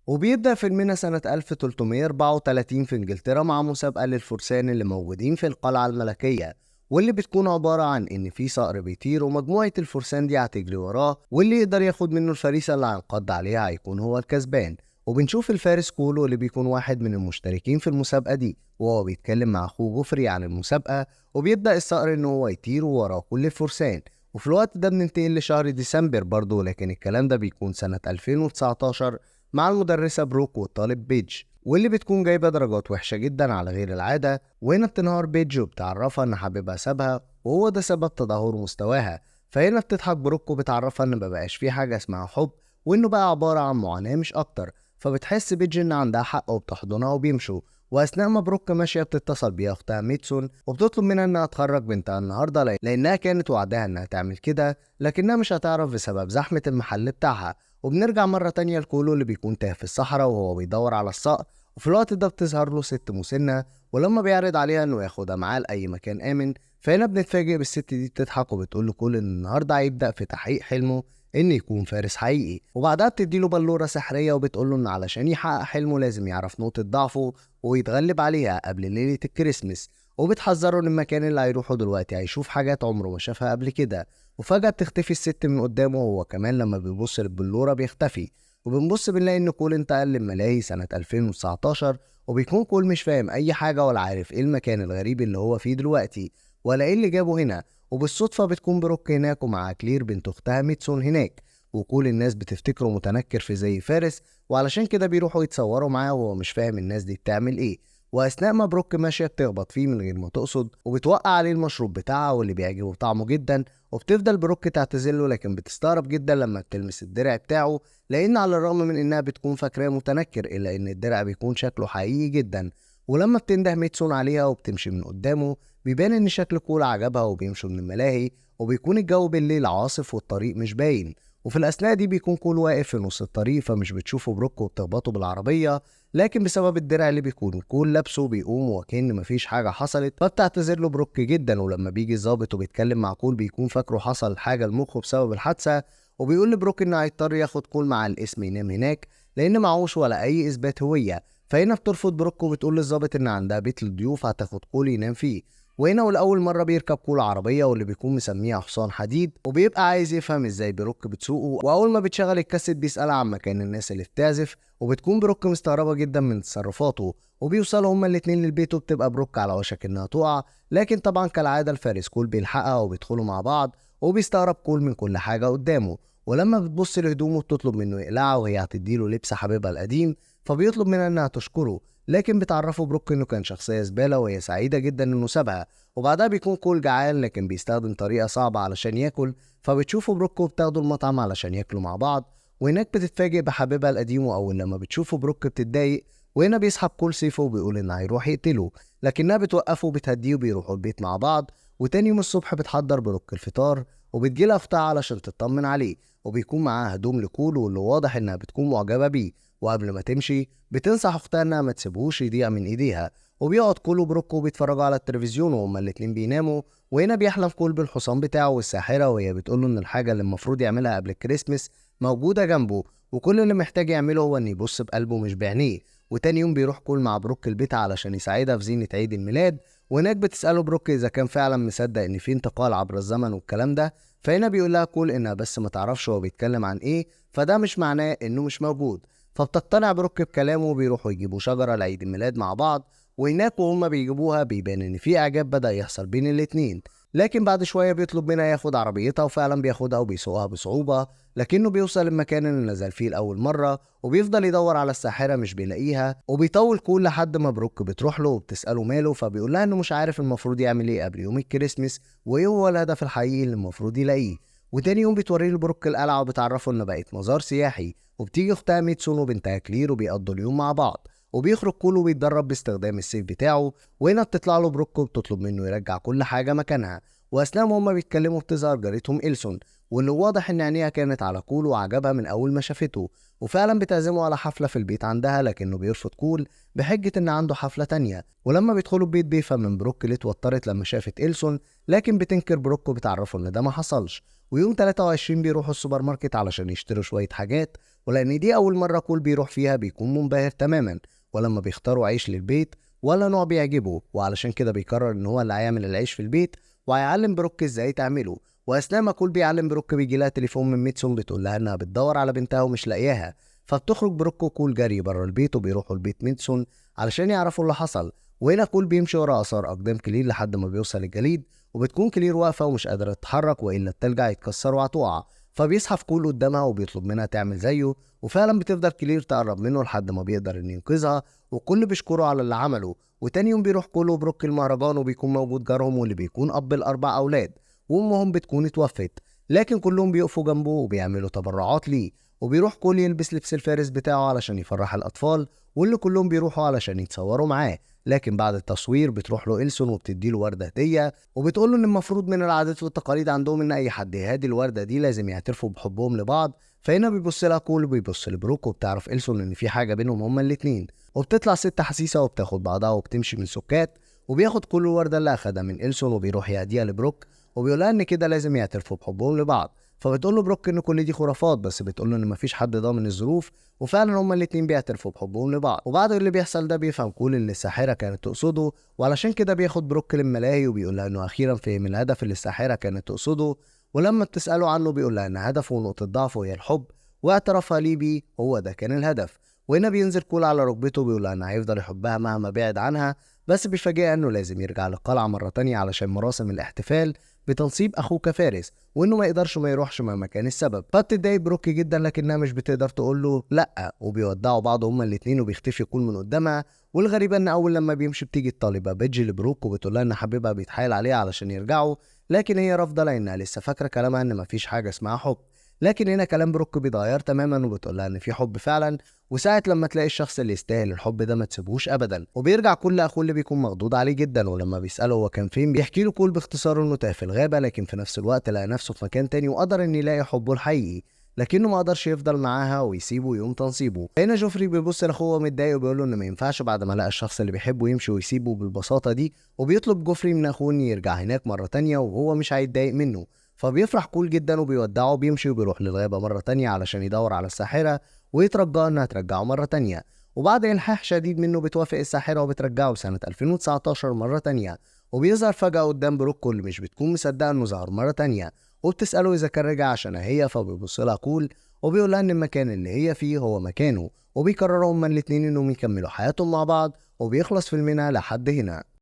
وبيبدأ فيلمنا سنة 1334 في إنجلترا مع مسابقة للفرسان اللي موجودين في القلعة الملكية، واللي بتكون عبارة عن إن في صقر بيطير ومجموعة الفرسان دي هتجري وراه، واللي يقدر ياخد منه الفريسة اللي هينقض عليها هيكون هو الكسبان. وبنشوف الفارس كولو اللي بيكون واحد من المشتركين في المسابقة دي وهو بيتكلم مع أخوه جوفري عن المسابقة، وبيبدأ الصقر إن هو يطير وراه كل الفرسان. وفي الوقت ده بننتقل لشهر ديسمبر برضه، لكن الكلام ده بيكون سنة 2019 مع المدرسة بروك والطالب بيج، واللي بتكون جايبة درجات وحشة جدا على غير العادة. وهنا بتنهار بيج وبتعرفها إن حبيبها سابها وهو ده سبب تدهور مستواها. فهنا بتضحك بروك وبتعرفها إن مبقاش في حاجة اسمها حب، وإنه بقى عبارة عن معاناة مش أكتر. فبتحس بيج إن عندها حق وبتحضنها وبيمشوا. وأثناء ما بروك ماشية بتتصل بيها أختها ميتسون وبتطلب منها إنها تخرج بنتها النهاردة لأنها كانت وعدها إنها تعمل كده، لكنها مش هتعرف بسبب زحمة المحل بتاعها. وبنرجع مرة تانية لكولو اللي بيكون تاه في الصحراء وهو بيدور على الصقر. وفي الوقت ده بتظهر له ست مسنة، ولما بيعرض عليها انه ياخدها معاه لأي مكان آمن، فهنا بنتفاجئ بالست دي بتضحك وبتقول لكولو ان النهارده هيبدأ في تحقيق حلمه ان يكون فارس حقيقي. وبعدها بتديله بلورة سحرية وبتقول له ان علشان يحقق حلمه لازم يعرف نقطة ضعفه ويتغلب عليها قبل ليلة الكريسماس. وبتحذره ان المكان اللي هيروحه دلوقتي هيشوف حاجات عمره ما شافها قبل كده. وفجأة بتختفي الست من قدامه، وهو كمان لما بيبص للبلورة بيختفي. وبنبص بنلاقي إن كول انتقل للملاهي سنة 2019، وبيكون كول مش فاهم أي حاجة ولا عارف إيه المكان الغريب اللي هو فيه دلوقتي ولا إيه اللي جابه هنا. وبالصدفة بتكون بروك هناك ومع كلير بنت أختها ميتسون هناك، وكل الناس بتفتكره متنكر في زي فارس، وعلشان كده بيروحوا يتصوروا معاه وهو مش فاهم الناس دي بتعمل إيه. واثناء ما بروك ماشيه بتخبط فيه من غير ما تقصد وبتوقع عليه المشروب بتاعها واللي بيعجبه طعمه جدا. وبتفضل بروك تعتذرله، لكن بتستغرب جدا لما بتلمس الدرع بتاعه، لان على الرغم من انها بتكون فاكراه متنكر الا ان الدرع بيكون شكله حقيقي جدا. ولما بتنده ميتسون عليها وبتمشي من قدامه، بيبان ان شكل كول عجبها وبيمشوا من الملاهي. وبيكون الجو بالليل عاصف والطريق مش باين. وفي الاثناء دي بيكون كول واقف في نص الطريق، فمش بتشوفه بروك وبتخبطه بالعربيه، لكن بسبب الدرع اللي بيكون كول لابسه بيقوم وكأن مفيش حاجة حصلت. فبتعتذر له بروك جدا، ولما بيجي الظابط وبيتكلم مع كول بيكون فاكره حصل حاجة لمخه بسبب الحادثة. وبيقول لبروك انه هيضطر ياخد كول مع الاسم ينام هناك لان معهوش ولا اي اثبات هوية. فهنا بترفض بروك وبتقول للظابط ان عندها بيت للضيوف هتاخد كول ينام فيه. وهنا ولأول مرة بيركب كول عربية واللي بيكون مسميها حصان حديد، وبيبقى عايز يفهم ازاي بروك بتسوقه. وأول ما بتشغل الكاسيت بيسألها عن مكان الناس اللي بتعزف، وبتكون بروك مستغربة جدا من تصرفاته. وبيوصلوا هما الاتنين للبيت وبتبقى بروك على وشك انها تقع، لكن طبعا كالعادة الفارس كول بيلحقها وبيدخلوا مع بعض. وبيستغرب كول من كل حاجة قدامه. ولما بتبص لهدومه بتطلب منه يقلعها وهي هتديله لبس حبيبها القديم، فبيطلب منها انها تشكره، لكن بتعرفه بروك انه كان شخصية زبالة وهي سعيدة جدا انه سابها. وبعدها بيكون كول جعان لكن بيستخدم طريقة صعبة علشان ياكل، فبتشوفه بروك وبتاخده المطعم علشان ياكلوا مع بعض. وهناك بتتفاجئ بحبيبها القديم، واول لما بتشوفه بروك بتتضايق. وهنا بيسحب كول سيفه وبيقول انه هيروح يقتله، لكنها بتوقفه وبتهديه وبيروحوا البيت مع بعض. وتاني يوم الصبح بتحضر بروك الفطار وبتجيلها اختها علشان تطمن عليه، وبيكون معاها هدوم لكول واللي واضح انها بتكون معجبة بيه. وقبل ما تمشي بتنصح اختها انها ما تسيبهوش يضيع من ايديها. وبيقعد كول وبروك وبيتفرجوا على التلفزيون وهما الاتنين بيناموا. وهنا بيحلم كول بالحصان بتاعه والساحرة، وهي بتقوله ان الحاجة اللي المفروض يعملها قبل الكريسماس موجودة جنبه، وكل اللي محتاج يعمله هو ان يبص بقلبه مش بعينيه. وتاني يوم بيروح كول مع بروك البيت علشان يساعدها في زينة عيد الميلاد. وهناك بتسأله بروك اذا كان فعلا مصدق ان في انتقال عبر الزمن والكلام ده. فهنا بيقول لها كول انها بس ما تعرفش هو بيتكلم عن ايه، فده مش معناه انه مش موجود. فبتقتنع بروك بكلامه وبيروحوا يجيبوا شجرة لعيد الميلاد مع بعض. وهناك وهما بيجيبوها بيبان ان في اعجاب بدأ يحصل بين الاتنين. لكن بعد شوية بيطلب منها ياخد عربيتها وفعلا بياخدها وبيسوقها بصعوبة، لكنه بيوصل المكان اللي نزل فيه لأول مرة. وبيفضل يدور على الساحرة مش بيلاقيها، وبيطول كول لحد ما بروك بتروح له وبتسأله ماله، فبيقول لها انه مش عارف المفروض يعمل ايه قبل يوم الكريسماس وايه هو الهدف الحقيقي اللي المفروض يلاقيه. وتاني يوم بتوريه لبروك القلعة وبتعرفه انه بقت مزار سياحي. وبتيجي اختها ميتسون وبنتها كلير وبيقضوا اليوم مع بعض. وبيخرج كول وبيتدرب باستخدام السيف بتاعه. وهنا بتطلع له بروك وبتطلب منه يرجع كل حاجة مكانها. واثناء ما هما بيتكلموا بتظهر جارتهم إلسون، واللي واضح ان عينيها كانت على كول وعجبها من اول ما شافته. وفعلا بتعزمه على حفلة في البيت عندها، لكنه بيرفض كول بحجة ان عنده حفلة تانية. ولما بيدخلوا البيت بيفهم من بروك اللي اتوترت لما شافت إلسون، لكن بتنكر بروك وبتعرفه ان ده ما حصلش. ويوم 23 بيروحوا السوبر ماركت علشان يشتروا شوية حاجات، ولأن دي أول مرة كول بيروح فيها بيكون منبهر تماما، ولما بيختاروا عيش للبيت ولا نوع بيعجبه، وعلشان كده بيقرر إن هو اللي هيعمل العيش في البيت وهيعلم بروك إزاي تعمله. وأثناء ما كول بيعلم بروك بيجي لها تليفون من ميتسون بتقول لها إنها بتدور على بنتها ومش لاقياها، فبتخرج بروك وكول جري بره البيت وبيروحوا البيت ميتسون علشان يعرفوا اللي حصل. وهنا كول بيمشي ورا آثار أقدام كلير لحد ما بيوصل الجليد، وبتكون كلير واقفة ومش قادرة تتحرك وإلا التلج هيتكسر وهتقع. فبيزحف كول قدامها وبيطلب منها تعمل زيه، وفعلا بتفضل كلير تقرب منه لحد ما بيقدر إنه ينقذها، والكل بيشكره على اللي عمله. وتاني يوم بيروح كول وبروك المهرجان، وبيكون موجود جارهم واللي بيكون أب الأربع أولاد، وأمهم بتكون اتوفت، لكن كلهم بيقفوا جنبه وبيعملوا تبرعات ليه. وبيروح كول يلبس لبس الفارس بتاعه علشان يفرح الأطفال، واللي كلهم بيروحوا علشان يتصوروا معاه. لكن بعد التصوير بتروح له إلسون وبتديله وردة هدية، وبتقول له إن المفروض من العادات والتقاليد عندهم إن أي حد يهادي الوردة دي لازم يعترفوا بحبهم لبعض. فهنا بيبص لها كول وبيبص لبروك، وبتعرف إلسون إن في حاجة بينهم هما الاتنين، وبتطلع ست حسيسة وبتاخد بعضها وبتمشي من سكات. وبياخد كل الوردة اللي أخدها من إلسون وبيروح يهديها لبروك، وبيقولها إن كده لازم يعترفوا بحبهم لبعض. فبتقول له بروك إن كل دي خرافات، بس بتقول له إن مفيش حد ضامن الظروف، وفعلا هما الاتنين بيعترفوا بحبهم لبعض. وبعد اللي بيحصل ده بيفهم كول اللي الساحرة كانت تقصده، وعلشان كده بياخد بروك للملاهي وبيقول لها إنه أخيرا فهم الهدف اللي الساحرة كانت تقصده. ولما بتسأله عنه بيقول لها إن هدفه ونقطة ضعفه هي الحب، واعترافها ليه بيه هو ده كان الهدف. وهنا بينزل كول على ركبته وبيقول لها إنه هيفضل يحبها مهما بعد عنها، بس بيفاجئها إنه لازم يرجع للقلعة مرة تانية علشان مراسم الاحتفال بتنصيب أخوه كفارس، وإنه ما يقدرش ما يروحش مهما كان السبب. فبتتضايق بروك جدا لكنها مش بتقدر تقول له لأ، وبيودعوا بعض هما الاتنين وبيختفي كول من قدامها. والغريبة إن أول لما بيمشي بتيجي الطالبة بيجي لبروك وبتقول لها إن حبيبها بيتحايل عليها علشان يرجعوا، لكن هي رافضة لأنها لسه فاكرة كلامها إن مفيش حاجة اسمها حب. لكن هنا كلام بروك بيتغير تماما وبتقول لها إن في حب فعلا، وساعة لما تلاقي الشخص اللي يستاهل الحب ده ما تسيبوش ابدا. وبيرجع كل اخوه اللي بيكون مخضوض عليه جدا، ولما بيساله هو كان فين بيحكي له كول باختصار انه تاه في الغابه، لكن في نفس الوقت لقى نفسه في مكان تاني وقدر ان يلاقي حبه الحقيقي، لكنه ما قدرش يفضل معاها ويسيبه يوم تنصيبه. هنا جوفري بيبص لاخوه متضايق وبيقول له ان ما ينفعش بعد ما لقى الشخص اللي بيحبه يمشي ويسيبه بالبساطه دي، وبيطلب جوفري من اخوه ان يرجع هناك مره تانيه وهو مش هيتضايق منه. فبيفرح كول جدا وبيودعه وبيمشي وبيروح للغابه مره تانيه علشان يدور على الساحره ويترجاها انها ترجعه مره تانيه. وبعد إلحاح شديد منه بتوافق الساحرة وبترجعه لسنة 2019 مرة تانية. وبيظهر فجأة قدام بروك كول مش بتكون مصدقة إنه ظهر مرة تانية، وبتسأله إذا كان رجع عشانها هي، فبيبص لها كول وبيقول لها إن المكان اللي هي فيه هو مكانه، وبيقرروا هما الاتنين إنهم يكملوا حياتهم مع بعض. وبيخلص فيلمنا لحد هنا.